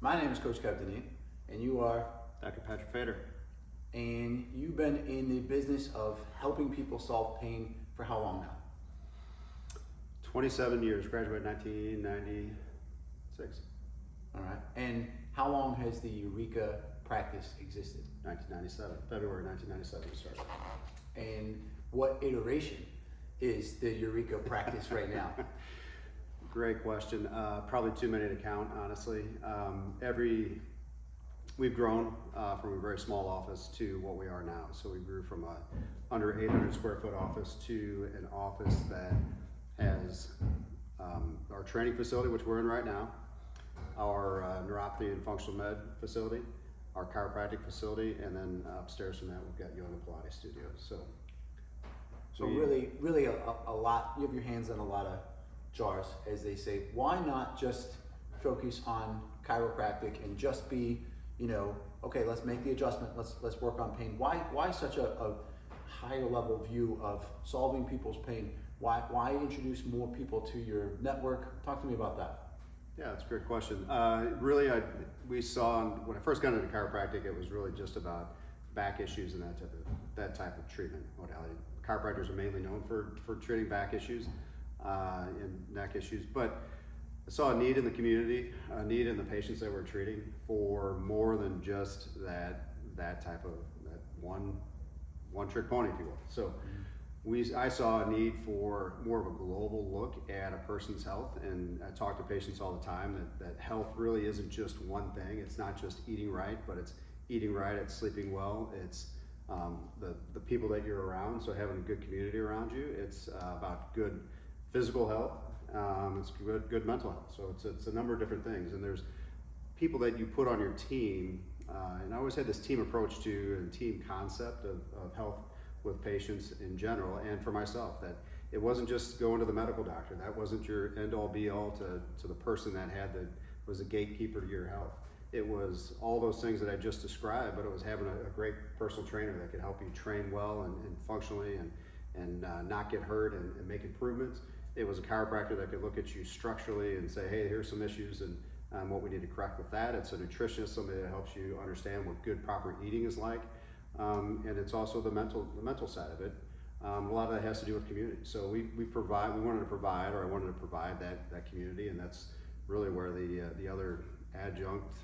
My name is Coach Captain, and you are, Dr. Patrick Fader. and you've been in the business of helping people solve pain for how long now? 27 years, graduated 1996. All right. And how long has the Eureka practice existed? 1997, February 1997 we started. And what iteration is the Eureka practice right now? Great question. Probably too many to count, honestly. We've grown from a very small office to what we are now. So we grew from a under 800 square foot office to an office that has our training facility, which we're in right now, our neuropathy and functional med facility, our chiropractic facility, and then upstairs from that we've got yoga Pilates studios. So really a lot, you have your hands on a lot of jars, as they say. Why not just focus on chiropractic and just be, okay, let's make the adjustment, let's work on pain. Why such a higher level view of solving people's pain? Why introduce more people to your network? Talk to me about that. Yeah, that's a great question. We saw when I first got into chiropractic, it was really just about back issues and that type of treatment modality. Chiropractors are mainly known for treating back issues and neck issues, but I saw a need in the community, a need in the patients that we're treating for more than just that type of that one trick pony, if you will. So I saw a need for more of a global look at a person's health, and I talk to patients all the time that health really isn't just one thing. It's not just eating right, but it's eating right, it's sleeping well, it's the people that you're around, so having a good community around you. It's about good physical health, it's good mental health. So it's a number of different things, and there's people that you put on your team, and I always had this team approach to and team concept of health with patients in general, and for myself, that it wasn't just going to the medical doctor. That wasn't your end all be all to the person that was a gatekeeper to your health. It was all those things that I just described, but it was having a great personal trainer that could help you train well and functionally and not get hurt and make improvements. It was a chiropractor that could look at you structurally and say, hey, here's some issues and what we need to correct with that. It's a nutritionist, somebody that helps you understand what good proper eating is like. And it's also the mental side of it. A lot of that has to do with community. So I wanted to provide that community, and that's really where the other adjunct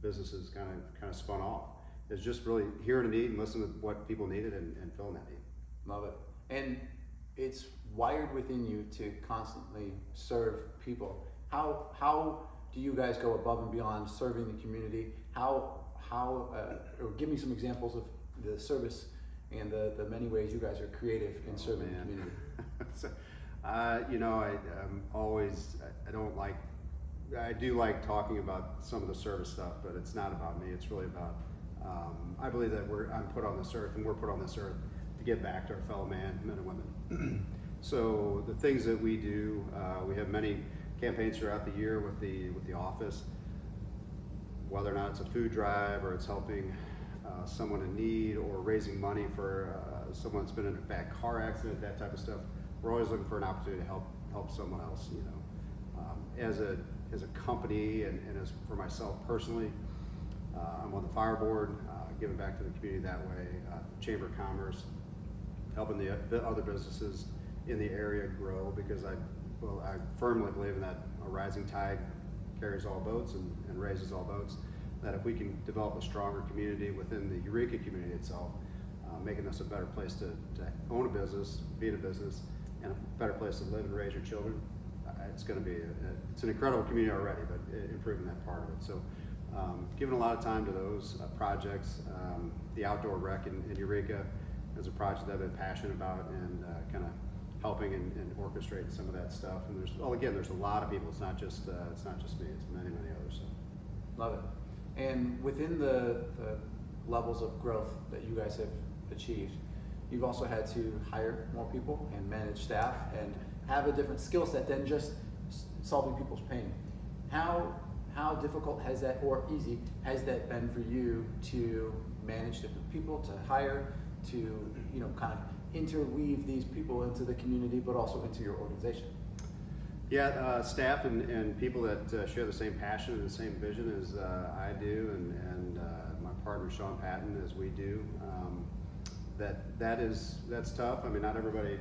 businesses kind of spun off. Is just really hearing a need and listening to what people needed and filling that need. Love it. And it's wired within you to constantly serve people. How do you guys go above and beyond serving the community? Or give me some examples of the service and the many ways you guys are creative in serving the community. So, I do like talking about some of the service stuff, but it's not about me. It's really about, I believe that I'm put on this earth, and we're put on this earth to give back to our fellow men and women. So the things that we do, we have many campaigns throughout the year with the office, whether or not it's a food drive or it's helping someone in need or raising money for someone that's been in a bad car accident, that type of stuff. We're always looking for an opportunity to help someone else. As a company and as for myself personally, I'm on the fire board, giving back to the community that way. Chamber of Commerce, helping the other businesses in the area grow, because I firmly believe in that a rising tide carries all boats and raises all boats. That if we can develop a stronger community within the Eureka community itself, making us a better place to own a business, be in a business, and a better place to live and raise your children, it's going to be it's an incredible community already, but improving that part of it. So giving a lot of time to those projects. The outdoor rec in Eureka is a project that I've been passionate about, and kind of helping and orchestrating some of that stuff. And there's a lot of people. It's not just me. It's many others. So. Love it. And within the levels of growth that you guys have achieved, you've also had to hire more people and manage staff and have a different skill set than just solving people's pain. How difficult has that, or easy has that been for you to manage different people, to hire, to kind of interweave these people into the community, but also into your organization? Yeah, staff and people that share the same passion and the same vision as I do, and my partner Sean Patton as we do. That's tough. I mean, not everybody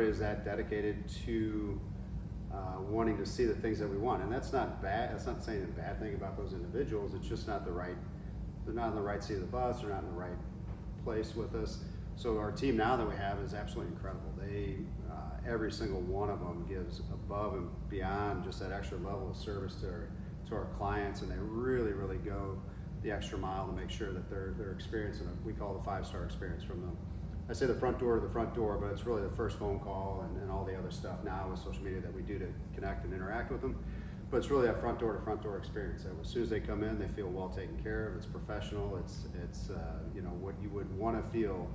is that dedicated to wanting to see the things that we want, and that's not bad. That's not saying a bad thing about those individuals. It's just not the right. They're not on the right seat of the bus. They're not in the right place with us. So our team now that we have is absolutely incredible. They every single one of them gives above and beyond just that extra level of service to our clients, and they really go the extra mile to make sure that they're experiencing we call the 5-star experience from them. I say the front door to the front door, but it's really the first phone call and all the other stuff now with social media that we do to connect and interact with them. But it's really that front door to front door experience. As soon as they come in, they feel well taken care of. It's professional. It's what you would want to feel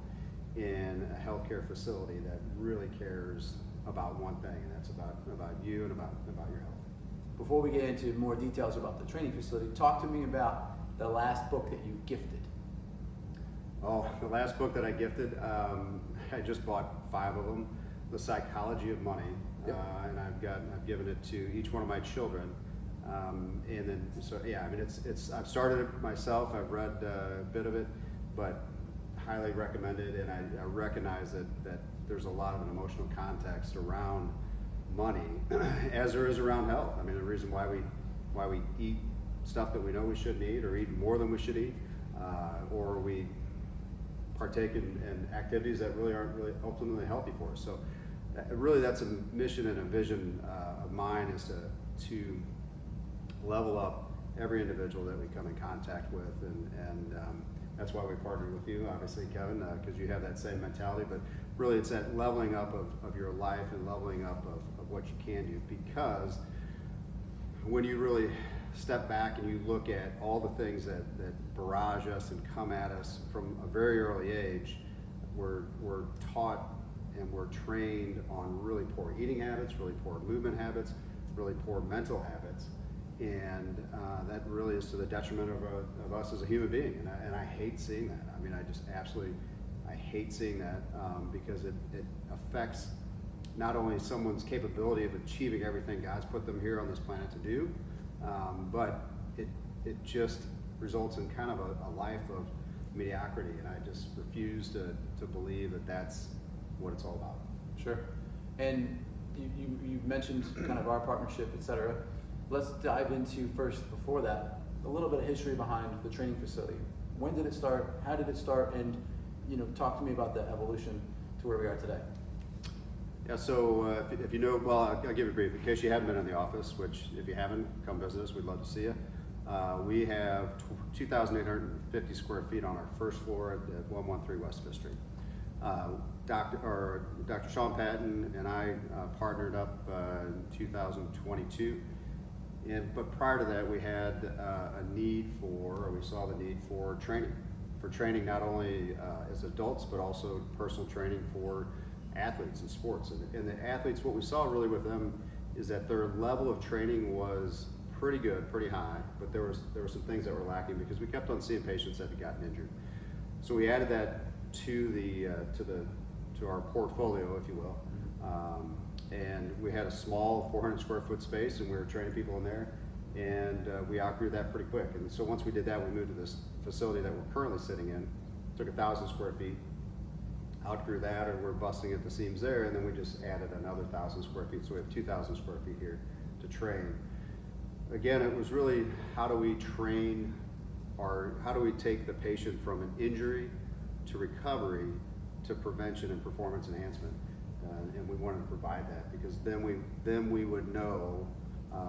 in a healthcare facility that really cares about one thing, and that's about you and about your health. Before we get into more details about the training facility, talk to me about the last book that you gifted. Oh, the last book that I gifted, I just bought 5 of them. The Psychology of Money, yep. And I've given it to each one of my children. And then, so yeah, I mean, I've started it myself. I've read a bit of it, but highly recommend it. And I recognize that there's a lot of an emotional context around money, as there is around health. I mean, the reason why we eat stuff that we know we shouldn't eat, or eat more than we should eat, or we partake in activities that really aren't really ultimately healthy for us. So really that's a mission and a vision of mine, is to level up every individual that we come in contact with, and that's why we partnered with you, obviously, Kevin, because you have that same mentality. But really it's that leveling up of your life and leveling up of what you can do, because when you really step back and you look at all the things that barrage us and come at us from a very early age, we're taught and we're trained on really poor eating habits, really poor movement habits, really poor mental habits, and that really is to the detriment of us as a human being. And I hate seeing that. I mean, I hate seeing that because it affects not only someone's capability of achieving everything God's put them here on this planet to do, but it just results in kind of a life of mediocrity, and I just refuse to believe that that's what it's all about. Sure. And you mentioned kind of our partnership, et cetera. Let's dive into first, before that, a little bit of history behind the training facility. When did it start? How did it start? And talk to me about the evolution to where we are today. Yeah, so if you know, well, I'll give you a brief. In case you haven't been in the office, which if you haven't, come visit us. We'd love to see you. We have 2,850 square feet on our first floor at 113 West 5th Street. Dr. Sean Patton and I partnered up in 2022. But prior to that, we had we saw the need for training not only as adults, but also personal training for athletes in sports. And the athletes, what we saw really with them is that their level of training was pretty good, pretty high, but there were some things that were lacking, because we kept on seeing patients that had gotten injured. So we added that to our portfolio, if you will. And we had a small 400 square foot space, and we were training people in there, and we outgrew that pretty quick. And so once we did that, we moved to this facility that we're currently sitting in. Took 1,000 square feet, outgrew that, and we're busting at the seams there, and then we just added another 1,000 square feet, so we have 2,000 square feet here to train. Again, it was really how do we take the patient from an injury to recovery to prevention and performance enhancement, and we wanted to provide that, because then we would know,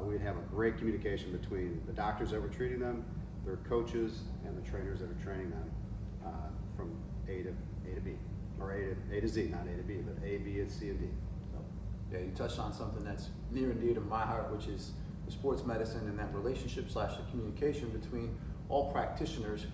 we'd have a great communication between the doctors that were treating them, their coaches, and the trainers that are training them from A to B, or A to Z, not A to B, but A, B, and C, and D. So. Yeah, you touched on something that's near and dear to my heart, which is the sports medicine and that relationship / the communication between all practitioners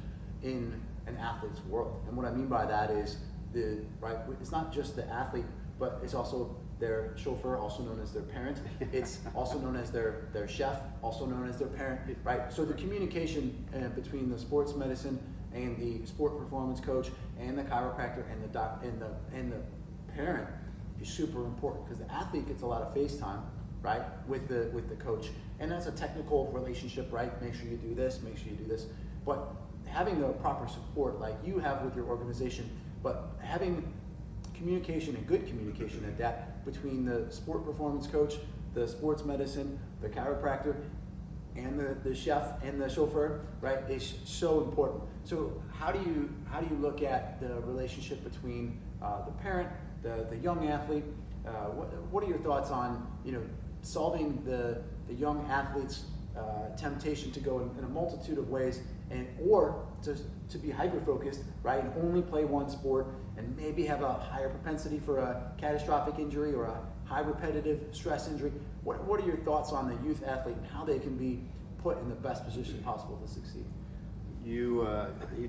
in an athlete's world. And what I mean by that is it's not just the athlete, but it's also their chauffeur, also known as their parent. It's also known as their chef, also known as their parent, right? So the communication between the sports medicine and the sport performance coach and the chiropractor and the parent is super important, because the athlete gets a lot of face time, right, with the coach. And that's a technical relationship, right? Make sure you do this, make sure you do this. But having the proper support like you have with your organization, but having communication and good communication at that between the sport performance coach, the sports medicine, the chiropractor, and the chef and the chauffeur, right, is so important. So how do you look at the relationship between the parent, the young athlete? What are your thoughts on solving the young athlete's temptation to go in a multitude of ways, or to be hyper focused, right, and only play one sport and maybe have a higher propensity for a catastrophic injury or a high repetitive stress injury? What are your thoughts on the youth athlete and how they can be put in the best position possible to succeed? You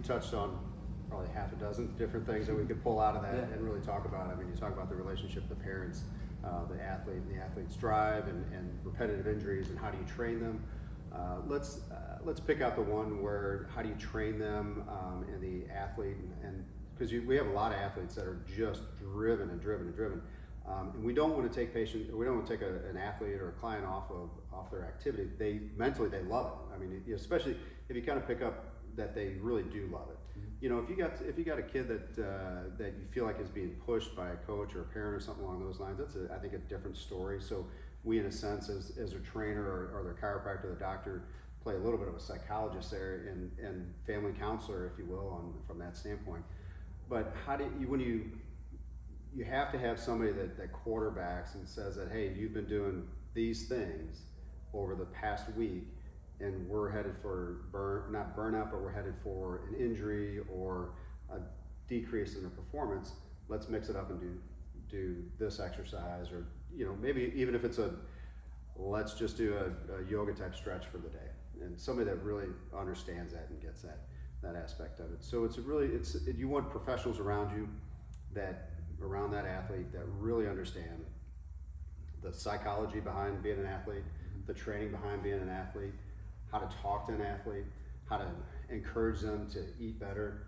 touched on probably half a dozen different things that we could pull out of that and really talk about. I mean, you talk about the relationship with the parents, the athlete, and the athlete's drive, and repetitive injuries, and how do you train them. Let's pick out the one where how do you train them, and the athlete, and because we have a lot of athletes that are just driven, and we don't want to take an athlete or a client off their activity. They mentally love it. I mean, especially if you kind of pick up that they really do love it. If you got a kid that you feel like is being pushed by a coach or a parent or something along those lines, that's I think a different story. So we, in a sense, as a trainer or their chiropractor, the doctor, play a little bit of a psychologist there and family counselor, if you will, from that standpoint. But how do you have to have somebody that quarterbacks and says that, hey, you've been doing these things over the past week, and we're headed for not burnout, but we're headed for an injury or a decrease in the performance. Let's mix it up and do this exercise, or maybe even if it's let's just do a yoga type stretch for the day, and somebody that really understands that and gets that aspect of it. So you want professionals around you around that athlete that really understand the psychology behind being an athlete, the training behind being an athlete, how to talk to an athlete, how to encourage them to eat better.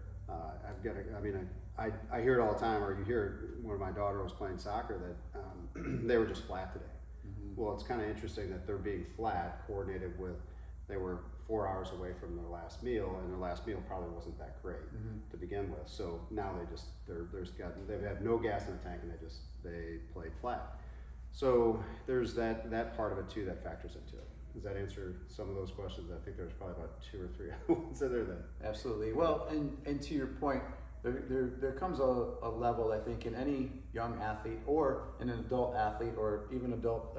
I hear it all the time, or you hear it when my daughter was playing soccer that they were just flat today. Mm-hmm. Well, it's kind of interesting that they're being flat coordinated with, they were 4 hours away from their last meal, and their last meal probably wasn't that great to begin with. So now they've had no gas in the tank, and they played flat. So there's that part of it too that factors into it. Does that answer some of those questions? I think there's probably about 2 or 3 other ones in there then. Absolutely. Well, and to your point, there comes a level, I think, in any young athlete or in an adult athlete or even adult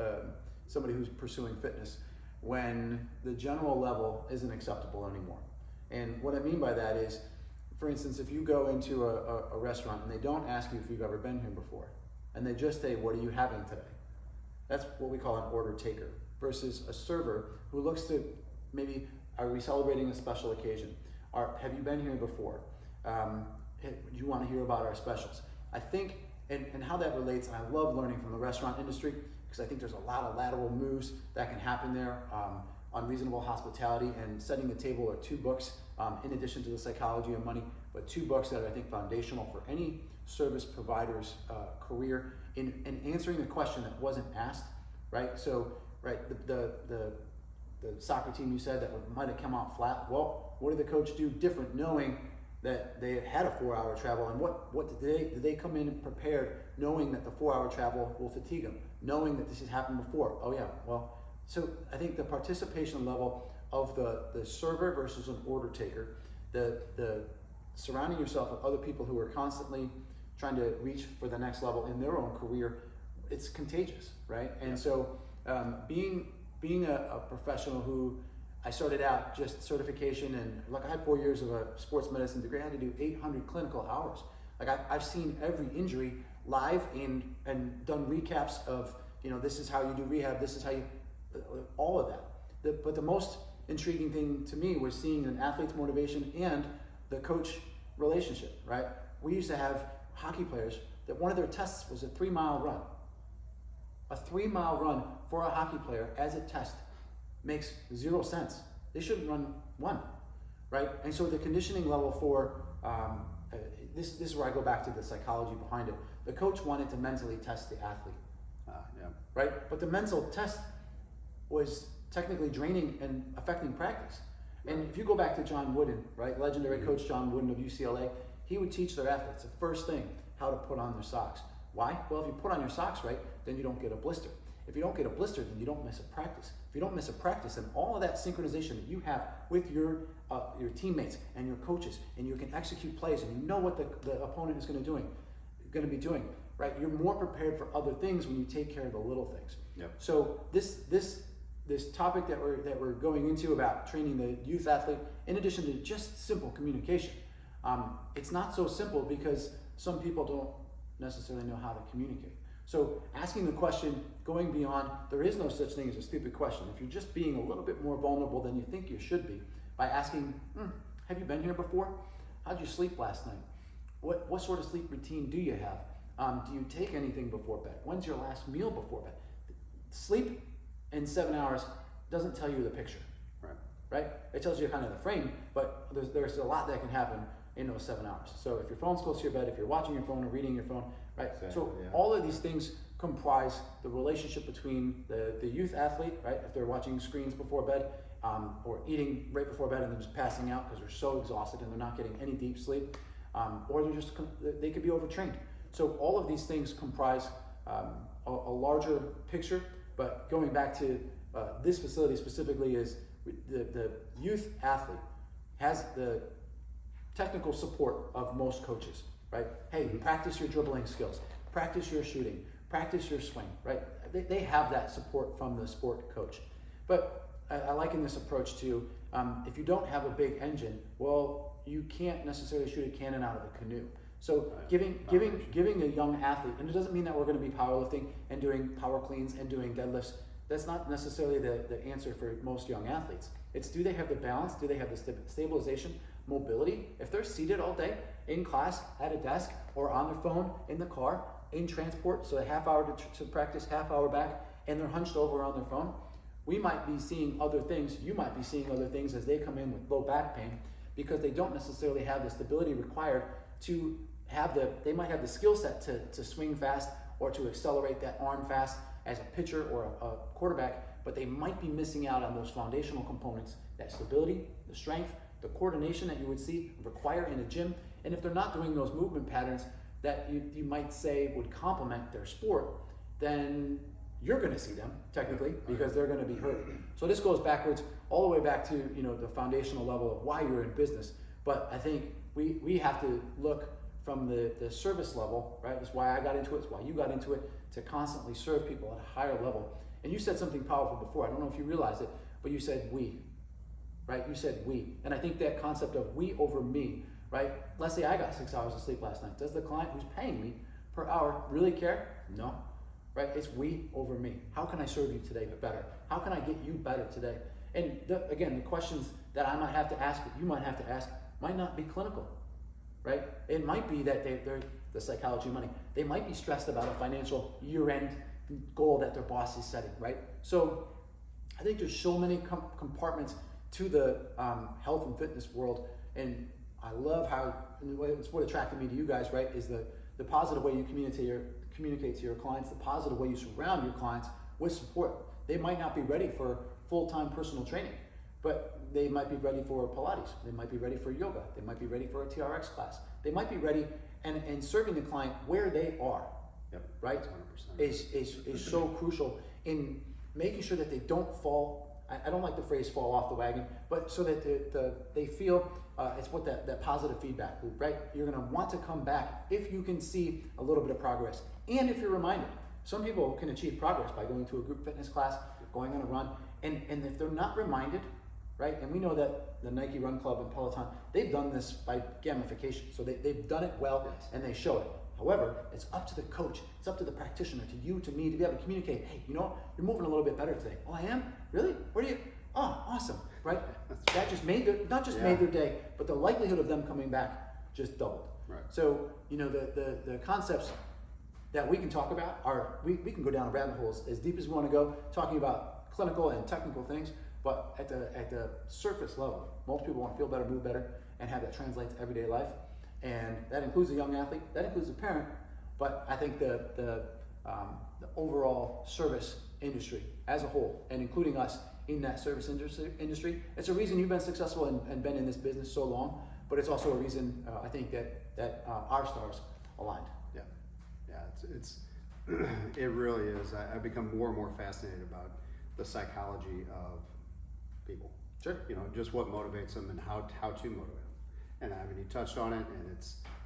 somebody who's pursuing fitness, when the general level isn't acceptable anymore. And what I mean by that is, for instance, if you go into a restaurant and they don't ask you if you've ever been here before, and they just say, what are you having today? That's what we call an order taker, versus a server who looks to maybe, are we celebrating a special occasion? Have you been here before? Do you want to hear about our specials? I think, and how that relates, and I love learning from the restaurant industry, because I think there's a lot of lateral moves that can happen there. Unreasonable hospitality and setting the table are 2 books, in addition to the psychology of money, but 2 books that are, I think, foundational for any service provider's career in answering the question that wasn't asked, right? So, right, the soccer team you said that might have come out flat. Well, what did the coach do different, knowing that they had a 4-hour travel, and what did they come in prepared, knowing that the 4-hour travel will fatigue them, knowing that this has happened before? Oh yeah, well, so I think the participation level of the server versus an order taker, the surrounding yourself with other people who are constantly trying to reach for the next level in their own career, it's contagious, right? And so being a professional who, I started out just certification, and like I had 4 years of a sports medicine degree. I had to do 800 clinical hours. Like I've seen every injury live and done recaps of, this is how you do rehab, this is how you, all of that. But the most intriguing thing to me was seeing an athlete's motivation and the coach relationship, right? We used to have hockey players that one of their tests was a 3-mile run. A 3-mile run for a hockey player as a test makes 0 sense. They shouldn't run 1, right? And so the conditioning level for, this is where I go back to the psychology behind it. The coach wanted to mentally test the athlete. Yeah. right? But the mental test was technically draining and affecting practice. And if you go back to John Wooden, right, legendary coach John Wooden of UCLA, he would teach their athletes the first thing, how to put on their socks. Why? Well, if you put on your socks right, then you don't get a blister. If you don't get a blister, then you don't miss a practice. If you don't miss a practice, then all of that synchronization that you have with your teammates and your coaches, and you can execute plays, and you know what the opponent is going to be doing, right? You're more prepared for other things when you take care of the little things. Yep. So this topic that we're going into about training the youth athlete, in addition to just simple communication, it's not so simple because some people don't necessarily know how to communicate. So asking the question, going beyond, there is no such thing as a stupid question. If you're just being a little bit more vulnerable than you think you should be, by asking, have you been here before? How'd you sleep last night? What sort of sleep routine do you have? Do you take anything before bed? When's your last meal before bed? Sleep in 7 hours doesn't tell you the picture, right? It tells you kind of the frame, but there's a lot that can happen in those 7 hours. So if your phone's close to your bed, if you're watching your phone or reading your phone, right? Exactly, So yeah. all of these things comprise the relationship between the youth athlete, right? If they're watching screens before bed, or eating right before bed and then just passing out because they're so exhausted and they're not getting any deep sleep, or they could be overtrained. So all of these things comprise a larger picture. But going back to this facility specifically, is the youth athlete has the technical support of most coaches, right? Hey, practice your dribbling skills, practice your shooting, practice your swing, right? They have that support from the sport coach. But I liken this approach to, if you don't have a big engine, well, you can't necessarily shoot a cannon out of a canoe. So giving a young athlete, and it doesn't mean that we're going to be powerlifting and doing power cleans and doing deadlifts. That's not necessarily the answer for most young athletes. It's, do they have the balance? Do they have the stabilization, mobility? If they're seated all day in class, at a desk, or on their phone, in the car, in transport, so a half hour to practice, half hour back, and they're hunched over on their phone, we might be seeing other things. You might be seeing other things as they come in with low back pain because they don't necessarily have the stability required to have they might have the skill set to swing fast or to accelerate that arm fast as a pitcher or a quarterback, but they might be missing out on those foundational components, that stability, the strength, the coordination that you would see required in a gym. And if they're not doing those movement patterns that you might say would complement their sport, then you're going to see them technically because they're going to be hurt. So this goes backwards all the way back to the foundational level of why you're in business. But I think we have to look from the service level, right? That's why I got into it. It's why you got into it, to constantly serve people at a higher level. And you said something powerful before. I don't know if you realize it, but you said we, right? You said we. And I think that concept of we over me, right? Let's say I got 6 hours of sleep last night. Does the client who's paying me per hour really care? No, right? It's we over me. How can I serve you today better? How can I get you better today? And again, the questions that I might have to ask, that you might have to ask, might not be clinical, right? It might be that they're the psychology of money. They might be stressed about a financial year-end goal that their boss is setting, right? So I think there's so many compartments to the health and fitness world, and I love how, and it's what attracted me to you guys, right, is the positive way you communicate to your clients, the positive way you surround your clients with support. They might not be ready for full-time personal training, but they might be ready for Pilates. They might be ready for yoga. They might be ready for a TRX class. They might be ready and serving the client where they are. Yep. Right? 100%. Is so crucial in making sure that they don't fall. I don't like the phrase fall off the wagon, but so that they feel it's what that positive feedback loop, right? You're going to want to come back if you can see a little bit of progress, and if you're reminded. Some people can achieve progress by going to a group fitness class, going on a run, and if they're not reminded, right? And we know that the Nike Run Club and Peloton, they've done this by gamification. So they've done it well, yes, and they show it. However, it's up to the coach, it's up to the practitioner, to you, to me, to be able to communicate, hey, you're moving a little bit better today. Oh, I am? Really? Where do you? Oh, awesome, right? That just made made their day, but the likelihood of them coming back just doubled. Right. So, the concepts that we can talk about are, we can go down a rabbit hole as deep as we want to go, talking about clinical and technical things, but at the surface level, most people want to feel better, move better, and have that translate to everyday life. And that includes a young athlete, that includes a parent, but I think the the overall service industry as a whole, and including us in that service industry. It's a reason you've been successful and been in this business so long, but it's also a reason I think that our stars aligned. It's it really is. I've become more and more fascinated about the psychology of people. Sure. You know, just what motivates them and how to motivate them. And I mean, you touched on it, and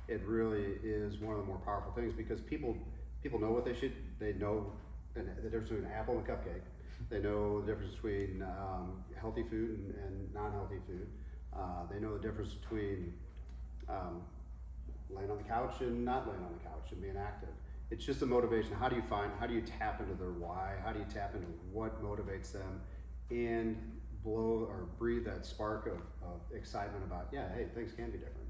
it really is one of the more powerful things, because people know what they know the difference between an apple and a cupcake. They know the difference between healthy food and non-healthy food. They know the difference between laying on the couch and not laying on the couch and being active. It's just a motivation. How do you tap into their why? How do you tap into what motivates them, and blow or breathe that spark of excitement about, yeah, hey, things can be different.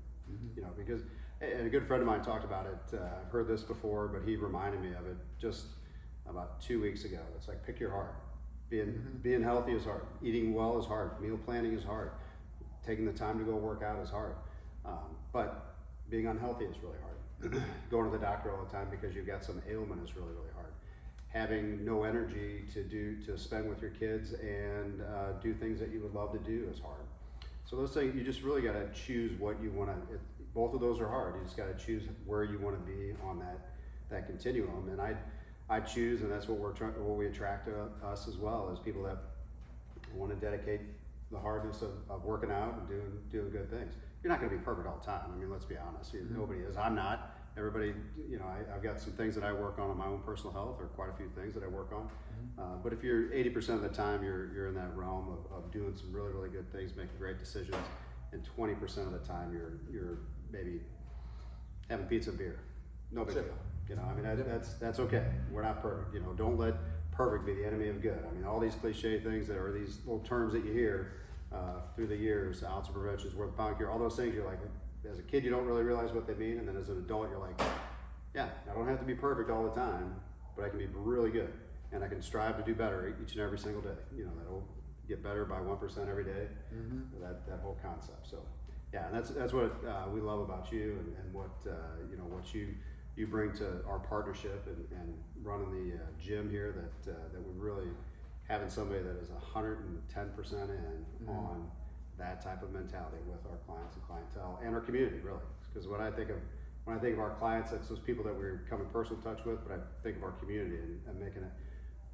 You know, because, and a good friend of mine talked about it. I've heard this before, but he reminded me of it just about 2 weeks ago. It's like, pick your heart. Being healthy is hard. Eating well is hard. Meal planning is hard. Taking the time to go work out is hard. But being unhealthy is really hard. Going to the doctor all the time because you've got some ailment is really, really hard. Having no energy to spend with your kids and do things that you would love to do is hard. So those things, you just really got to choose what you want to. Both of those are hard. You just got to choose where you want to be on that continuum. And I choose, and that's what what we attract to us as well, is people that want to dedicate the hardness of working out and doing good things. You're not going to be perfect all the time. I mean, let's be honest. Nobody is. I'm not. Everybody, you know, I've got some things that I work on my own personal health, or quite a few things that I work on. But if you're 80% of the time, you're in that realm of doing some really, really good things, making great decisions, and 20% of the time you're maybe having pizza and beer. No big deal. You know, I mean, that's okay. We're not perfect. You know, don't let perfect be the enemy of good. I mean, all these cliche things that are these little terms that you hear through the years, ounce of prevention is worth a pound cure, all those things, you're like, as a kid, you don't really realize what they mean, and then as an adult, you're like, yeah, I don't have to be perfect all the time, but I can be really good, and I can strive to do better each and every single day. You know, that'll get better by 1% every day. That whole concept. So, yeah, and that's what we love about you, and what you know, what you bring to our partnership and running the gym here. That we really having somebody that is 110% in on that type of mentality with our clients and clientele and our community, really. Because when I think of our clients, that's those people that we're coming personal touch with, but I think of our community and making it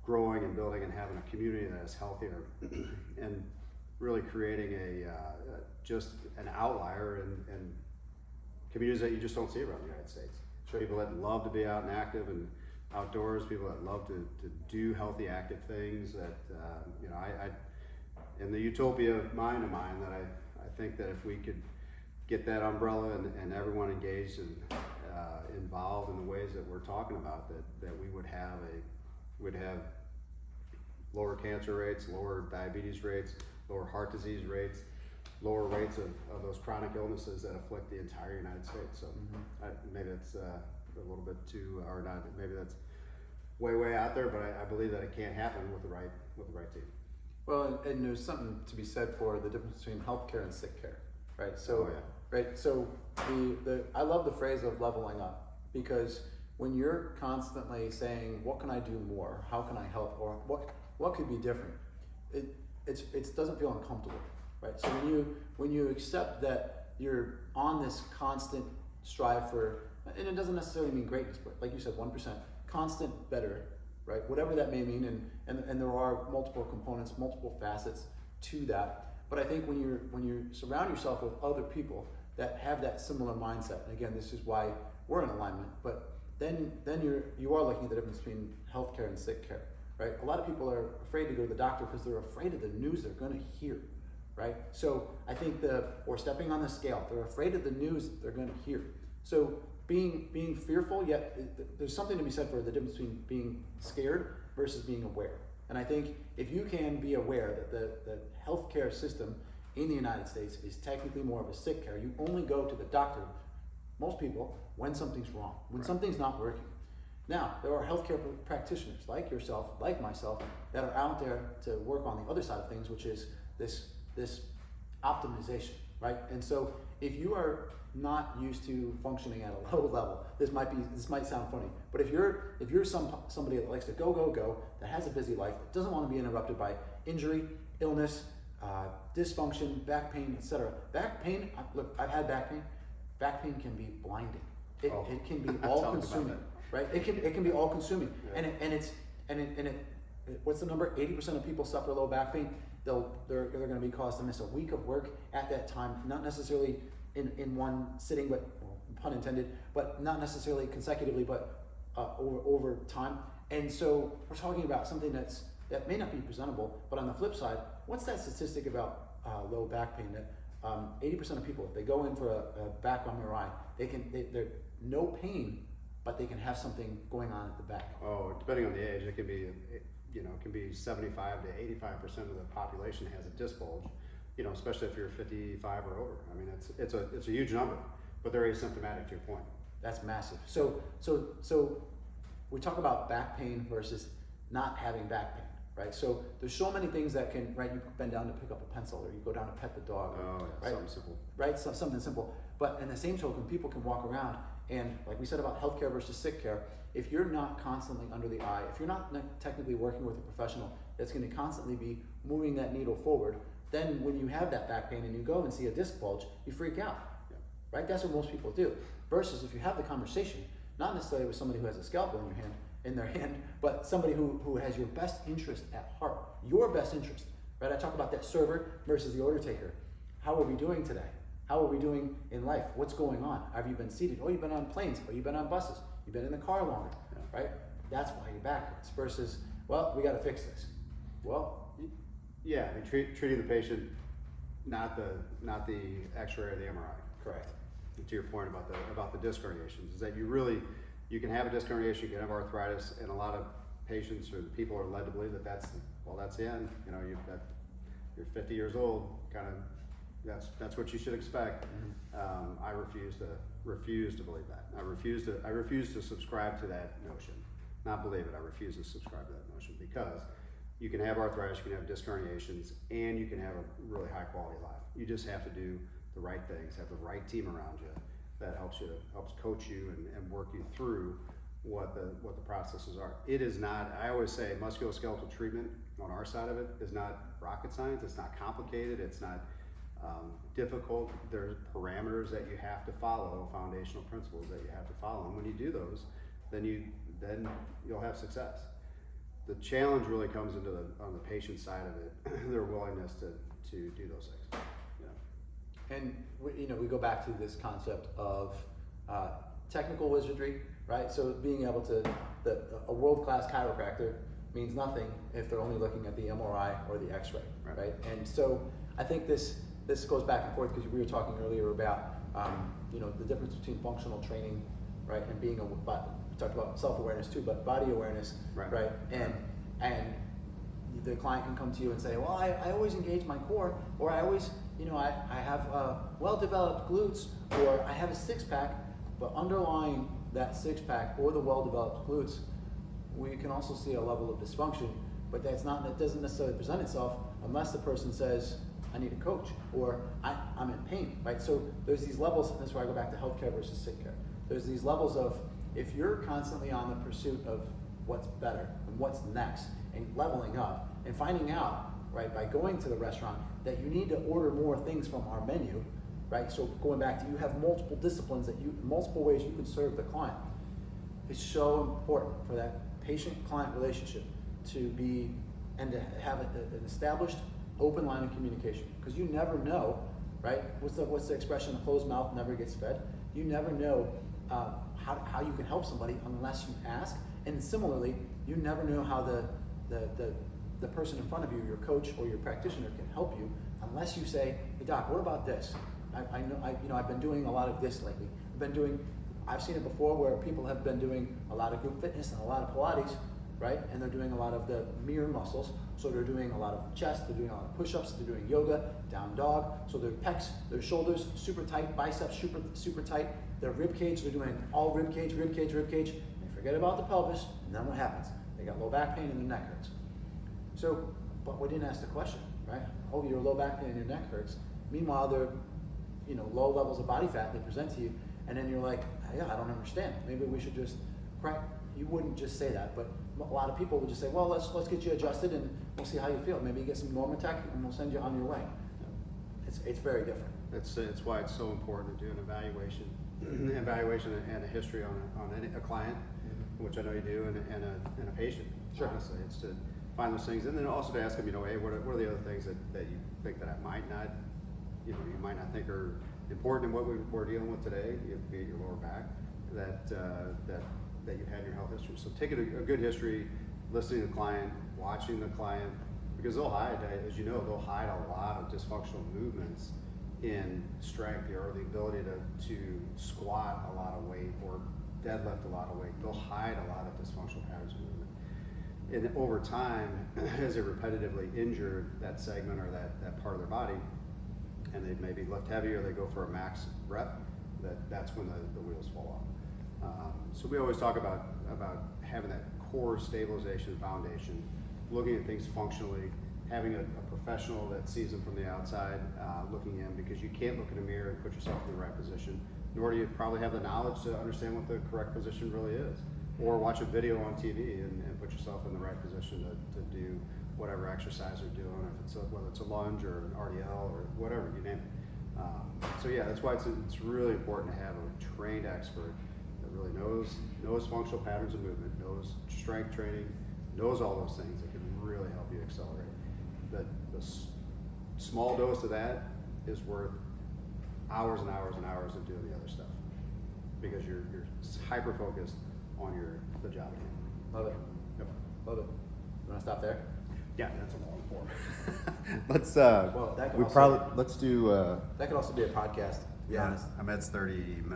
growing and building and having a community that is healthier and really creating just an outlier and communities that you just don't see around the United States. Sure. People that love to be out and active and outdoors, people that love to do healthy, active things. That you know, I in the utopia mind of mine, that I think that if we could get that umbrella and everyone engaged and involved in the ways that we're talking about, that we would have lower cancer rates, lower diabetes rates, lower heart disease rates, lower rates of those chronic illnesses that afflict the entire United States. So maybe it's a little bit too, or not, maybe that's way out there, but I believe that it can happen with the right team. Well, and there's something to be said for the difference between healthcare and sick care, right? So, right. So I love the phrase of leveling up, because when you're constantly saying, "What can I do more? How can I help? Or what could be different?" It doesn't feel uncomfortable, right? So when you accept that you're on this constant strive for, and it doesn't necessarily mean greatness, but like you said, 1% constant better, right? Whatever that may mean, and there are multiple components, multiple facets to that. But I think when you surround yourself with other people that have that similar mindset, and again, this is why we're in alignment. But then you are looking at the difference between healthcare and sick care, right? A lot of people are afraid to go to the doctor because they're afraid of the news they're going to hear, right? So I think or stepping on the scale, they're afraid of the news that they're going to hear. So being fearful, yet there's something to be said for the difference between being scared versus being aware. And I think if you can be aware that the healthcare system in the United States is technically more of a sick care, you only go to the doctor, most people, when something's wrong, when something's not working. Now, there are healthcare practitioners like yourself, like myself, that are out there to work on the other side of things, which is this optimization, right? And so if you are not used to functioning at a low level, this might sound funny, but if you're somebody that likes to go, that has a busy life, that doesn't want to be interrupted by injury, illness, dysfunction, back pain, etc. Back pain, look, I've had back pain. Back pain can be blinding. It can be all consuming, right? It can be all consuming, yeah. and what's the number? 80% of people suffer low back pain. They're going to be caused to miss a week of work at that time, not necessarily in one sitting, but well, pun intended, but not necessarily consecutively, but over time. And so we're talking about something that may not be presentable, but on the flip side, what's that statistic about low back pain? That 80% of people, if they go in for a back MRI, they're no pain, but they can have something going on at the back. Oh, depending on the age, it can be 75 to 85% of the population has a disc bulge. Especially if you're 55 or over. I mean, it's a huge number, but they're asymptomatic to your point. That's massive. So we talk about back pain versus not having back pain, right? So there's so many things that can, right? You bend down to pick up a pencil, or you go down to pet the dog. Oh, yeah, right? Something simple. Right, something simple. But in the same token, people can walk around, and like we said about healthcare versus sick care, if you're not constantly under the eye, if you're not technically working with a professional that's going to constantly be moving that needle forward, then when you have that back pain and you go and see a disc bulge, you freak out, yeah. Right? That's what most people do. Versus if you have the conversation, not necessarily with somebody who has a scalpel in their hand, but somebody who has your best interest at heart, your best interest, right? I talk about that server versus the order taker. How are we doing today? How are we doing in life? What's going on? Have you been seated? Oh, you've been on planes. Oh, you've been on buses. You've been in the car longer, yeah. Right? That's why your back hurts. Versus, well, we got to fix this. Well. Yeah, I mean, treating the patient, not the X-ray or the MRI. Correct. To your point about the disc herniations, is that you can have a disc herniation, you can have arthritis, and a lot of patients or people are led to believe that that's the end. You're 50 years old, kind of. That's what you should expect. Mm-hmm. I refuse to believe that. I refuse to subscribe to that notion. Not believe it. I refuse to subscribe to that notion, because you can have arthritis, you can have disc herniations, and you can have a really high quality life. You just have to do the right things, have the right team around you that helps coach you and work you through what the processes are. It is not, I always say, musculoskeletal treatment on our side of it is not rocket science. It's not complicated. It's not difficult. There's parameters that you have to follow, foundational principles that you have to follow. And when you do those, then you'll have success. The challenge really comes on the patient side of it, their willingness to do those things. Yeah. And we go back to this concept of technical wizardry, right? So being able to, a world-class chiropractor means nothing if they're only looking at the MRI or the X-ray, right? And so I think this goes back and forth, because we were talking earlier about the difference between functional training, right, and being we talked about self-awareness too, but body awareness, right? And the client can come to you and say, well, I always engage my core, or I always, I have well-developed glutes, or I have a six-pack, but underlying that six-pack or the well-developed glutes, we can also see a level of dysfunction, but that doesn't necessarily present itself unless the person says, I need a coach, or I'm in pain, right? So there's these levels, and that's where I go back to healthcare versus sick care. There's these levels of, if you're constantly on the pursuit of what's better and what's next, and leveling up, and finding out, right, by going to the restaurant, that you need to order more things from our menu, right? So going back to, you have multiple disciplines multiple ways you can serve the client. It's so important for that patient-client relationship to be, and to have an established open line of communication, because you never know, right? What's the expression? A closed mouth never gets fed. You never know how you can help somebody unless you ask, and similarly, you never know how the person in front of you, your coach or your practitioner, can help you unless you say, hey doc, what about this? I've been doing a lot of this lately. I've seen it before where people have been doing a lot of group fitness and a lot of Pilates, right? And they're doing a lot of the mirror muscles. So they're doing a lot of chest, they're doing a lot of push-ups, they're doing yoga, down dog. So their pecs, their shoulders, super tight, biceps, super tight. Their rib cage, they're doing all rib cage. They forget about the pelvis, and then what happens? They got low back pain and their neck hurts. So, but we didn't ask the question, right? Oh, your low back pain and your neck hurts. Meanwhile, low levels of body fat, they present to you, and then you're like, yeah, I don't understand. Maybe we should just crack. You wouldn't just say that, but a lot of people would just say, well, let's get you adjusted and we'll see how you feel. Maybe you get some Normatec and we'll send you on your way. It's very different. It's why it's so important to do an evaluation and a history on a client, which I know you do, and a patient. Sure. Honestly, it's to find those things, and then also to ask them, hey, what are the other things that you think that I might not, you might not think are important in what we're dealing with today, be it your lower back, that you had in your health history. So taking a good history, listening to the client, watching the client, because they'll hide, as you know, they'll hide a lot of dysfunctional movements in strength, or the ability to squat a lot of weight or deadlift a lot of weight. They'll hide a lot of dysfunctional patterns of movement. And over time, as they repetitively injure that segment or that part of their body, and they maybe lift heavy or they go for a max rep, that's when the wheels fall off. So we always talk about having that core stabilization foundation, looking at things functionally, having a professional that sees them from the outside looking in, because you can't look in a mirror and put yourself in the right position, nor do you probably have the knowledge to understand what the correct position really is, or watch a video on TV and put yourself in the right position to do whatever exercise you're doing, whether it's a lunge or an RDL or whatever, you name it. So yeah, that's why it's really important to have a trained expert that really knows functional patterns of movement, knows strength training, knows all those things that can really help you accelerate. The small dose of that is worth hours and hours and hours of doing the other stuff, because you're hyper focused on the job at hand. Love it. Yep. Love it. You want to stop there? Yeah, that's a long form. Let's Well, that could we also, probably let's do. that could also be a podcast. To be honest. Ahmed's 30 minutes.